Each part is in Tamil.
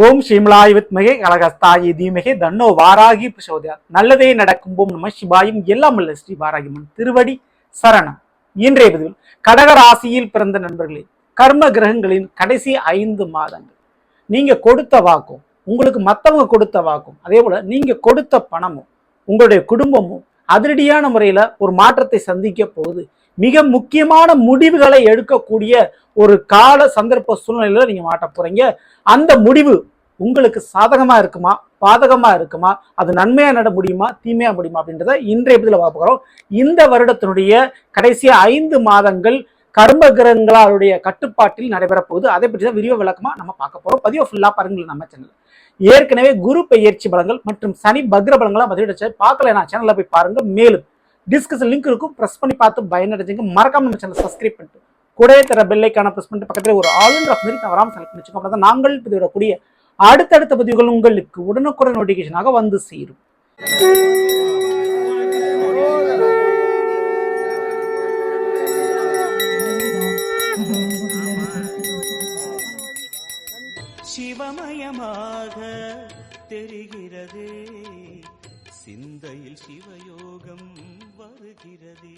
ஓம் ஸ்ரீமலாய் வித்மகே கலகஸ்தாயி தீமகே தன்னோ வாராகி பிரசோதயாத். நல்லதே நடக்கும். ஓம் நம சிவாயும். எல்லாம் அல்ல ஸ்ரீ வாராகிமன் திருவடி சரணம். இன்றைய பதிவில் கடக ராசியில் பிறந்த நண்பர்களே, கர்ம கிரகங்களின் கடைசி 5 மாதங்கள் நீங்க கொடுத்த வாக்கும், உங்களுக்கு மற்றவங்க கொடுத்த வாக்கும், அதே போல நீங்க கொடுத்த பணமும் உங்களுடைய குடும்பமும் அதிரடியான முறையில ஒரு மாற்றத்தை சந்திக்க போகுது. மிக முக்கியமான முடிவுகளை எடுக்கக்கூடிய ஒரு கால சந்தர்ப்ப சூழ்நிலையில நீங்க மாட்ட போறீங்க. அந்த முடிவு உங்களுக்கு சாதகமா இருக்குமா, பாதகமா இருக்குமா, அது நன்மையா நட முடியுமா, தீமையா முடியுமா அப்படின்றத இன்றைய பதில பார்க்கிறோம். இந்த வருடத்தினுடைய கடைசி 5 மாதங்கள் கர்ம கிரகங்களுடைய கட்டுப்பாட்டில் நடைபெற போகுது. அதை பற்றி தான் விரிவ விளக்கமா நம்ம பார்க்க போறோம். பதிவு ஃபுல்லா பாருங்கள். நம்ம சேனல் ஏற்கனவே குரு பெயர்ச்சி பலங்கள் மற்றும் சனி பக்ர பலங்களா பதிவிட பார்க்கல சேனல்ல போய் பாருங்க. மேலும் டிஸ்கஷன் லிங்க் இருக்கும், பிரஸ் பண்ணி பார்த்து பயனடைஞ்சுங்க. மறக்காம நம்ம சேனல் சப்ஸ்கிரைப் பண்ணிட்டு கூட தர பெல்லைக்கான பிரஸ் பண்ணிட்டு பக்கத்தில் ஒரு ஆல் இன் மாதிரி தவறாமல் செலக்ட் பண்ணி வச்சுக்கோங்க. அப்பதான் நாங்கள் பதிவிடக்கூடிய அடுத்தடுத்த பதிவுகள் உங்களுக்கு உடனுக்குடன் நோட்டிபிகேஷனாக வந்து சேரும். சிவமயமாக தெரிகிறதே, சிந்தையில் சிவயோகம் வருகிறதே.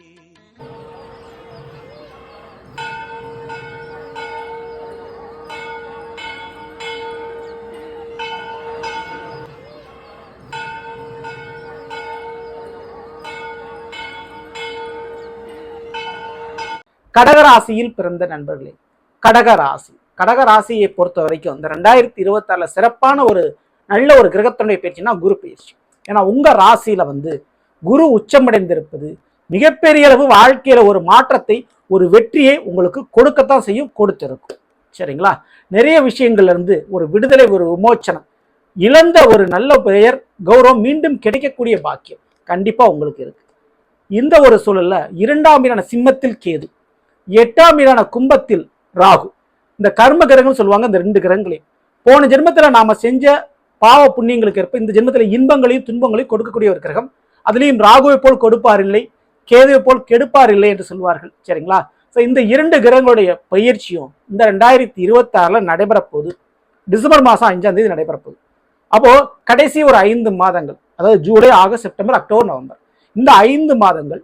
கடகராசியில் பிறந்த நண்பர்களே, கடகராசியை பொறுத்த வரைக்கும் இந்த 2026 சிறப்பான ஒரு நல்ல ஒரு கிரகத்தினுடைய பயிற்சினா குரு பயிற்சி. ஏன்னா உங்க ராசியில குரு உச்சமடைந்திருப்பது மிகப்பெரிய அளவு வாழ்க்கையில ஒரு மாற்றத்தை, ஒரு வெற்றியை உங்களுக்கு கொடுக்கத்தான் செய்யும், கொடுத்திருக்கும். சரிங்களா? நிறைய விஷயங்கள்ல இருந்து ஒரு விடுதலை, ஒரு விமோச்சனம், இழந்த ஒரு நல்ல பெயர், கௌரவம் மீண்டும் கிடைக்கக்கூடிய பாக்கியம் கண்டிப்பா உங்களுக்கு இருக்கு. இந்த ஒரு சூழல்ல 2ஆம் வீடான சிம்மத்தில் கேது, 8ஆம் வீடான கும்பத்தில் ராகு, இந்த கர்ம கிரகம் சொல்லுவாங்க. இந்த 2 கிரகங்களையும் போன ஜென்மத்துல நாம செஞ்ச பாவ புண்ணியங்களுக்கு ஏற்ப இந்த ஜென்மத்துல இன்பங்களையும் துன்பங்களையும் கொடுக்கக்கூடிய ஒரு கிரகம். அதுலேயும் ராகுவை போல் கொடுப்பார் இல்லை, கேதுவை போல் கெடுப்பார் இல்லை என்று சொல்வார்கள். சரிங்களா? இந்த 2 கிரகங்களுடைய பயிற்சியும் இந்த 2026 நடைபெற போகுது. டிசம்பர் மாதம் 5ஆம் தேதி நடைபெற போகுது. அப்போ கடைசி ஒரு 5 மாதங்கள், அதாவது July, August, September, October, November, இந்த 5 மாதங்கள்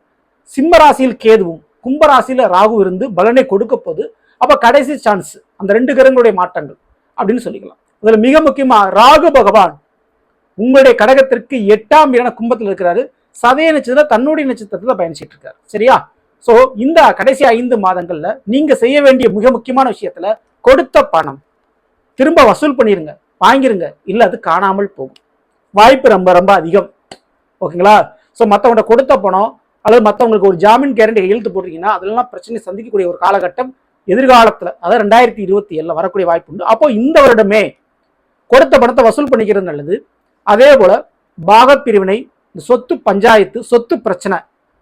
சிம்ம ராசியில் கேதுவும் கும்பராசியில ராகு இருந்து பலனை கொடுக்க போது. அப்ப கடைசி சான்ஸ் அந்த 2 கிரகங்களுடைய மாற்றங்கள் அப்படின்னு சொல்லிக்கலாம். அதுல மிக முக்கியமா ராகு பகவான் உங்களுடைய கடகத்திற்கு 8ஆம் வீடான கும்பத்தில் இருக்கிறாரு. சதய நட்சத்திரத்துல தன்னுடைய நட்சத்திரத்துல பயணிச்சிட்டு இருக்காரு. சரியா? சோ இந்த கடைசி 5 மாதங்கள்ல நீங்க செய்ய வேண்டிய மிக முக்கியமான விஷயத்துல கொடுத்த பணம் திரும்ப வசூல் பண்ணிருங்க, வாங்கிருங்க. இல்ல அது காணாமல் போகும் வாய்ப்பு ரொம்ப ரொம்ப அதிகம். ஓகேங்களா? சோ மத்தவங்க கொடுத்த பணம் அல்லது மற்றவங்களுக்கு ஒரு ஜாமீன் கேரண்டி கையெழுத்து போட்டிருக்கீங்கன்னா அதெல்லாம் பிரச்சனை சந்திக்கக்கூடிய ஒரு காலகட்டம் எதிர்காலத்துல, அதாவது 2027 வரக்கூடிய வாய்ப்பு உண்டு. அப்போ இந்த வருடமே கொடுத்த பணத்தை வசூல் பண்ணிக்கிறது நல்லது. அதே போல பாகப்பிரிவினை, சொத்து பஞ்சாயத்து, சொத்து பிரச்சனை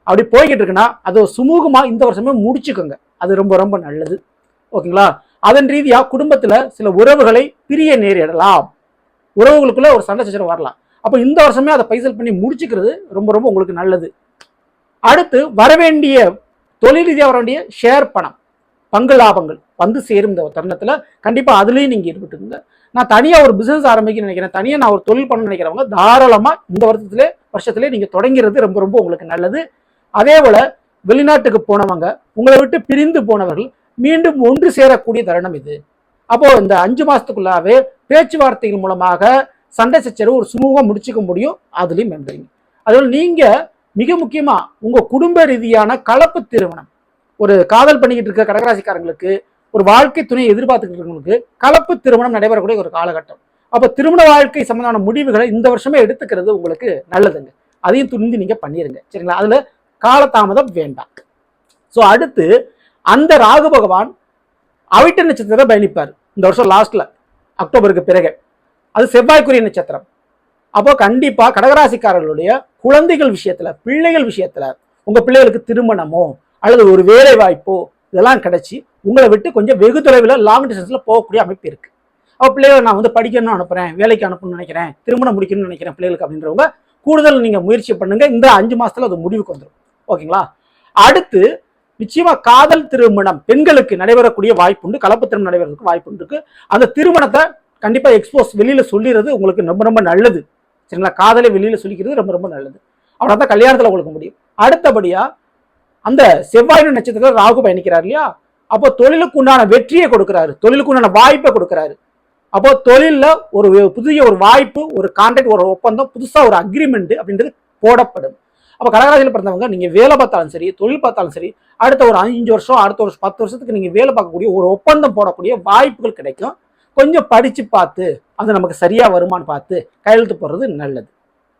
அப்படி போய்கிட்டு இருக்குன்னா அது சுமூகமா இந்த வருஷமே முடிச்சுக்கோங்க. அது ரொம்ப ரொம்ப நல்லது. ஓகேங்களா? அதன் ரீதியா குடும்பத்துல சில உறவுகளை பிரிய நேரிடலாம், உறவுகளுக்குள்ள ஒரு சண்டை சச்சரவு வரலாம். அப்போ இந்த வருஷமே அதை பைசல் பண்ணி முடிச்சுக்கிறது ரொம்ப ரொம்ப உங்களுக்கு நல்லது. அடுத்து வரவேண்டிய தொழில் ரீதியாக வர வேண்டிய ஷேர் பணம், பங்கு லாபங்கள் வந்து சேரும் இந்த தருணத்துல கண்டிப்பா அதுலயும் நீங்க ஈடுபட்டுங்க. நான் தனியா ஒரு பிசினஸ் ஆரம்பிக்க நினைக்கிறேன், தனியா நான் ஒரு தொழில் பண்ண நினைக்கிறவங்க தாராளமா இந்த வருஷத்திலே நீங்க தொடங்கிறது ரொம்ப ரொம்ப உங்களுக்கு நல்லது. அதே போல வெளிநாட்டுக்கு போனவங்க, உங்களை விட்டு பிரிந்து போனவர்கள் மீண்டும் ஒன்று சேரக்கூடிய தருணம் இது. அப்போ இந்த 5 மாசத்துக்குள்ளாவே பேச்சுவார்த்தைகள் மூலமாக சண்டை சச்சரவு ஒரு சுமூகம் முடிச்சுக்க முடியும். அதுலயும் நம்புறீங்க. அதனால நீங்க மிக முக்கியமா உங்க குடும்ப ரீதியான கலப்பு திருமணம், ஒரு காதல் பண்ணிக்கிட்டு இருக்க கடகராசிக்காரங்களுக்கு, ஒரு வாழ்க்கை துணையை எதிர்பார்த்துக்கிட்டு இருக்கவங்களுக்கு கலப்பு திருமணம் நடைபெறக்கூடிய ஒரு காலகட்டம். அப்ப திருமண வாழ்க்கை சம்பந்தமான முடிவுகளை இந்த வருஷமே எடுத்துக்கிறது உங்களுக்கு நல்லதுங்க. அதையும் துணிந்து நீங்க பண்ணிருங்க. சரிங்களா? அதுல காலதாமதம் வேண்டாம். சோ அடுத்து அந்த ராகு பகவான் அவிட்ட நட்சத்திரத்தை பயணிப்பார் இந்த வருஷம் லாஸ்ட்ல, அக்டோபருக்கு பிறகு. அது செவ்வாய்க்குரிய நட்சத்திரம். அப்போ கண்டிப்பா கடகராசிக்காரர்களுடைய குழந்தைகள் விஷயத்துல, பிள்ளைகள் விஷயத்துல, உங்க பிள்ளைகளுக்கு திருமணமோ அல்லது ஒரு வேலை வாய்ப்போ இதெல்லாம் கிடைச்சி உங்களை விட்டு கொஞ்சம் வெகு தொலைவில் லாங் டிஸ்டன்ஸ்ல போகக்கூடிய அமைப்பு இருக்கு. அப்போ பிள்ளைகளை நான் படிக்கணும்னு அனுப்புறேன், வேலைக்கு அனுப்பணும்னு நினைக்கிறேன், திருமணம் முடிக்கணும்னு நினைக்கிறேன் பிள்ளைகளுக்கு அப்படின்றவங்க கூடுதல் நீங்க முயற்சி பண்ணுங்க. இந்த 5 மாசத்துல அது முடிவுக்கு வந்துடும். ஓகேங்களா? அடுத்து நிச்சயமா காதல் திருமணம் பெண்களுக்கு நடைபெறக்கூடிய வாய்ப்பு உண்டு, கலப்பு திருமணம் நடைபெறதுக்கு வாய்ப்பு இருக்கு. அந்த திருமணத்தை கண்டிப்பா எக்ஸ்போஸ் வெளியில சொல்லிடுறது உங்களுக்கு ரொம்ப ரொம்ப நல்லது. சரிங்களா? காதலை வெளியில சொல்லிக்கிறது ரொம்ப ரொம்ப நல்லது. அவனா தான் கல்யாணத்துல உங்களுக்கு முடியும். அடுத்தபடியா அந்த செவ்வாய் நட்சத்திரத்துல ராகு பயணிக்கிறார் இல்லையா? அப்போ தொழிலுக்கு உண்டான வெற்றியை கொடுக்கிறாரு, தொழிலுக்கு உண்டான வாய்ப்பை கொடுக்கிறாரு. அப்போ தொழில ஒரு புதிய ஒரு வாய்ப்பு, ஒரு கான்ட்ராக்ட், ஒரு ஒப்பந்தம், புதுசா ஒரு அக்ரிமெண்ட் அப்படின்றது போடப்படும். அப்ப கடகராசியில் பிறந்தவங்க நீங்க வேலை பார்த்தாலும் சரி, தொழில் பார்த்தாலும் சரி, அடுத்த ஒரு 5 வருஷம், அடுத்த ஒரு 10 வருஷத்துக்கு நீங்க வேலை பார்க்கக்கூடிய ஒரு ஒப்பந்தம் போடக்கூடிய வாய்ப்புகள் கிடைக்கும். கொஞ்சம் படிச்சு பார்த்து அது நமக்கு சரியா வருமானு பார்த்து கையெழுத்து போடுறது நல்லது.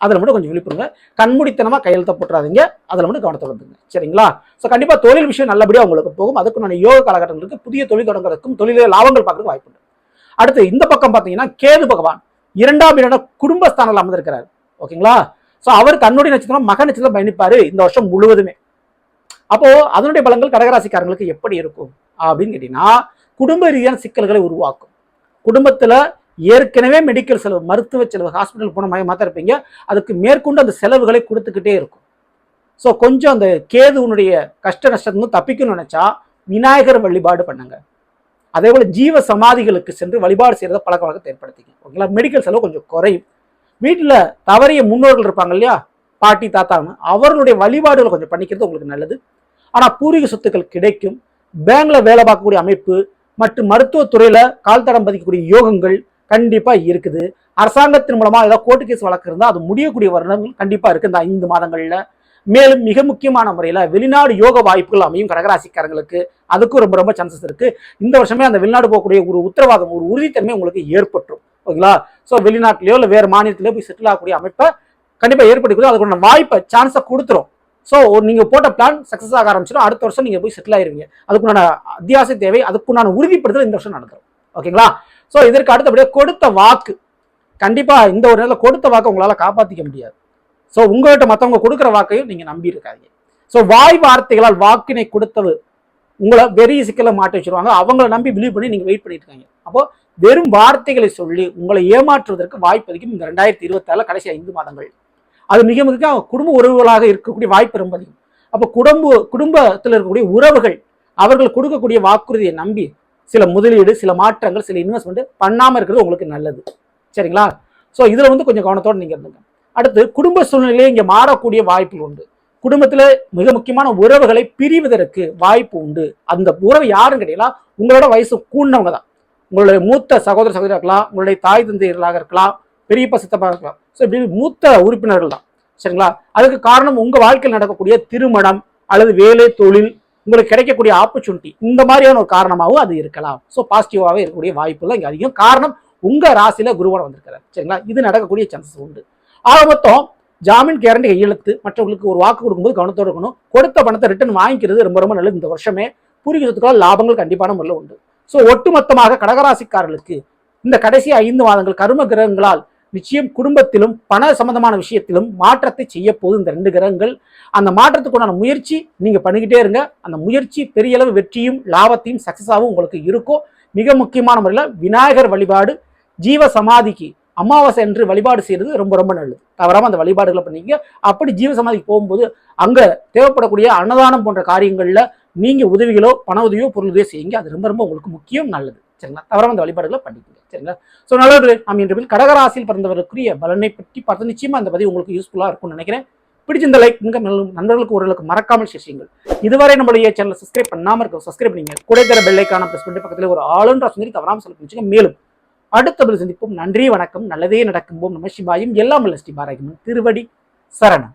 அதுல மட்டும் கொஞ்சம் விழிப்புங்க. கண்மூடித்தனமா கையெழுத்த போட்டுறாதீங்க. அதுல மட்டும் கவனத்தோட இருந்துங்க. சரிங்களா? ஸோ கண்டிப்பா தொழில் விஷயம் நல்லபடியா உங்களுக்கு போகும். அதுக்கு யோக காலகட்டங்களுக்கு புதிய தொழில் தொடங்குறதுக்கும் தொழில லாபங்கள் பார்க்கறதுக்கு வாய்ப்பு உண்டு. அடுத்து இந்த பக்கம் பாத்தீங்கன்னா கேது பகவான் 2ஆம் இடம் குடும்பஸ்தானத்தில் அமர்ந்திருக்கிறார். ஓகேங்களா? சோ அவர் தன்னுடைய நட்சத்திரம் மக நட்சத்திரம் பயணிப்பாரு இந்த வருஷம் முழுவதுமே. அப்போ அதனுடைய பலங்கள் கடகராசிக்காரங்களுக்கு எப்படி இருக்கும் அப்படின்னு கேட்டீங்கன்னா, குடும்ப ரீதியான சிக்கல்களை உருவாக்கும். குடும்பத்துல ஏற்கனவே மெடிக்கல் செலவு, மருத்துவ செலவு, ஹாஸ்பிட்டல் போன மாத்த இருப்பீங்க, அதுக்கு மேற்கொண்டு அந்த செலவுகளை கொடுத்துக்கிட்டே இருக்கும். ஸோ கொஞ்சம் அந்த கேதுவனுடைய கஷ்ட நஷ்டத்துக்கு தப்பிக்கணும்னு நினைச்சா விநாயகர் வழிபாடு பண்ணுங்க. அதே போல ஜீவ சமாதிகளுக்கு சென்று வழிபாடு செய்யறத பழக்க வழக்கத்தை ஏற்படுத்திங்க. ஓகேங்களா? மெடிக்கல் செலவு கொஞ்சம் குறையும். வீட்டுல தவறிய முன்னோர்கள் இருப்பாங்க இல்லையா, பாட்டி தாத்தான்னு, அவர்களுடைய வழிபாடுகளை கொஞ்சம் பண்ணிக்கிறது உங்களுக்கு நல்லது. ஆனா பூர்வீக சொத்துக்கள் கிடைக்கும். பேங்க்ல வேலை பார்க்கக்கூடிய அமைப்பு மற்றும் மருத்துவத்துறையில கால் தடம் பதிக்கக்கூடிய யோகங்கள் கண்டிப்பா இருக்குது. அரசாங்கத்தின் மூலமா ஏதாவது கோர்ட்டு கேஸ் வழக்கு இருந்தால் அது முடியக்கூடிய வருடங்கள் கண்டிப்பா இருக்கு இந்த 5 மாதங்கள்ல. மேலும் மிக முக்கியமான முறையில வெளிநாடு யோக வாய்ப்புகள் அமையும் கடகராசிக்காரங்களுக்கு. அதுக்கும் ரொம்ப ரொம்ப சான்சஸ் இருக்கு. இந்த வருஷமே அந்த வெளிநாடு போகக்கூடிய ஒரு உத்தரவாதம், ஒரு உறுதித்தன்மை உங்களுக்கு ஏற்பட்டுரும். ஓகேங்களா? ஸோ வெளிநாட்டிலேயோ இல்லை வேற மாநிலத்திலேயோ போய் செட்டில் ஆகக்கூடிய அமைப்பை கண்டிப்பா ஏற்படுத்தி அதுக்குள்ள வாய்ப்பை சான்ஸை கொடுத்துரும். ஸோ நீங்க போட்ட பிளான் சக்சஸ் ஆக ஆரம்பிச்சிடும். அடுத்த வருஷம் நீங்க போய் செட்டில் ஆயிருவீங்க. அதுக்குண்டான அத்தியாவசிய தேவை, அதுக்குண்டான உறுதிப்படுத்தல் இந்த வருஷம் நடந்துடும். ஓகேங்களா? ஸோ இதற்கு அடுத்தபடியாக கொடுத்த வாக்கு, கண்டிப்பா இந்த ஒரு நேரத்தில் கொடுத்த வாக்கை உங்களால காப்பாற்றிக்க முடியாது. ஸோ உங்கள்கிட்ட மற்றவங்க கொடுக்குற வாக்கையும் நீங்க நம்பி இருக்காங்க. ஸோ வாய் வார்த்தைகளால் வாக்கினை கொடுத்தது உங்களை பெரிய சிக்கலை மாட்டி வச்சிருவாங்க. அவங்கள நம்பி பிலீவ் பண்ணி நீங்க வெயிட் பண்ணிட்டு இருக்காங்க. அப்போ வெறும் வார்த்தைகளை சொல்லி உங்களை ஏமாற்றுவதற்கு வாய்ப்பு அதிகம் இந்த 2024 கடைசி 5 மாதங்கள். அது மிக மிக குடும்ப உறவுகளாக இருக்கக்கூடிய வாய்ப்பு ரொம்ப அதிகம். அப்போ குடும்பத்தில் இருக்கக்கூடிய உறவுகள் அவர்கள் கொடுக்கக்கூடிய வாக்குறுதியை நம்பி சில முதலீடு, சில மாற்றங்கள், சில இன்வெஸ்ட்மெண்ட் பண்ணாம இருக்கிறது உங்களுக்கு நல்லது. சரிங்களா? ஸோ இதுல கொஞ்சம் கவனத்தோடு நீங்க இருந்துங்க. அடுத்து குடும்ப சூழ்நிலையை இங்க மாறக்கூடிய வாய்ப்புகள் உண்டு. குடும்பத்துல மிக முக்கியமான உறவுகளை பிரிவதற்கு வாய்ப்பு உண்டு. அந்த உறவு யாருன்னு கேட்டீங்கன்னா உங்களோட வயசு கூடினவங்க தான். உங்களுடைய மூத்த சகோதர சகோதரியாக இருக்கலாம், உங்களுடைய தாய் தந்தையர்களாக இருக்கலாம், பெரியப்பா சித்தப்பா இருக்கலாம். ஸோ இப்படி மூத்த உறுப்பினர்கள் தான். சரிங்களா? அதுக்கு காரணம் உங்க வாழ்க்கையில் நடக்கக்கூடிய திருமணம் அல்லது வேலை, தொழில், உங்களுக்கு கிடைக்கக்கூடிய ஆப்பர்ச்சுனிட்டி, இந்த மாதிரியான ஒரு காரணமாகவும் அது இருக்கலாம். ஸோ பாசிட்டிவாகவே இருக்கக்கூடிய வாய்ப்புகள் இங்கே அதிகம். காரணம் உங்க ராசியில குருவான வந்திருக்கிறார். சரிங்களா? இது நடக்கக்கூடிய சான்சஸ் உண்டு. ஆக மொத்தம் ஜாமீன் கேரண்டி கையெழுத்து, மற்றவங்களுக்கு ஒரு வாக்கு கொடுக்கும்போது கவனத்தோடு இருக்கணும். கொடுத்த பணத்தை ரிட்டர்ன் வாங்கிக்கிறது ரொம்ப ரொம்ப நல்லது. இந்த வருஷமே பூர்வீக சொத்துக்களால் லாபங்கள் கண்டிப்பான முறையில் உண்டு. ஸோ ஒட்டுமொத்தமாக கடகராசிக்காரர்களுக்கு இந்த கடைசி 5 மாதங்கள் கர்ம கிரகங்களால் நிச்சயம் குடும்பத்திலும் பண சம்பந்தமான விஷயத்திலும் மாற்றத்தை செய்ய போகுது இந்த 2 கிரகங்கள். அந்த மாற்றத்துக்குண்டான முயற்சி நீங்க பண்ணிக்கிட்டே இருங்க. அந்த முயற்சி பெரிய அளவு வெற்றியும் லாபத்தையும் சக்சஸாகவும் உங்களுக்கு இருக்கும். மிக முக்கியமான முறையில் விநாயகர் வழிபாடு, ஜீவ சமாதிக்கு அமாவாசை என்று வழிபாடு செய்யறது ரொம்ப ரொம்ப நல்லது. தவறாம அந்த வழிபாடுகளை பண்ணிக்க. அப்படி ஜீவ சமாதிக்கு போகும்போது அங்க தேவைப்படக்கூடிய அன்னதானம் போன்ற காரியங்கள்ல நீங்க உதவிகளோ, பண உதவியோ, பொருள் உதவியோ செய்யுங்க. அது ரொம்ப ரொம்ப உங்களுக்கு முக்கியம், நல்லது. சரிங்களா? தவறாம அந்த வழிபாடுகளை பண்ணிக்கங்க. சரிங்களா? ஸோ நல்லவர்களே, நாம் இன்று கடகராசியில் பிறந்தவர்களுக்குரிய பலனை பற்றி பார்த்து நிச்சயமா அந்த பதிவு உங்களுக்கு யூஸ்ஃபுல்லா இருக்கும்னு நினைக்கிறேன். பிடிச்சிருந்த லைக் நண்பர்களுக்கு ஓரளவுக்கு மறக்காமல் செய்யுங்கள். இதுவரை நம்மளுடைய சேனலை சப்ஸ்கிரைப் பண்ணாம இருக்க சப்ஸ்கிரைப் பண்ணீங்க. கூட தர பெல் ஐகானை பிரஸ் பண்ணி பக்கத்தில் ஒரு ஆளுன்ற சொல்லி தவறாம சொல்லி மேலும் அடுத்த பதில் சந்திப்போம். நன்றி, வணக்கம். நல்லதே நடக்கும். நம சிவாயும். எல்லாம் ஸ்ரீ பாரதியின் திருவடி சரணம்.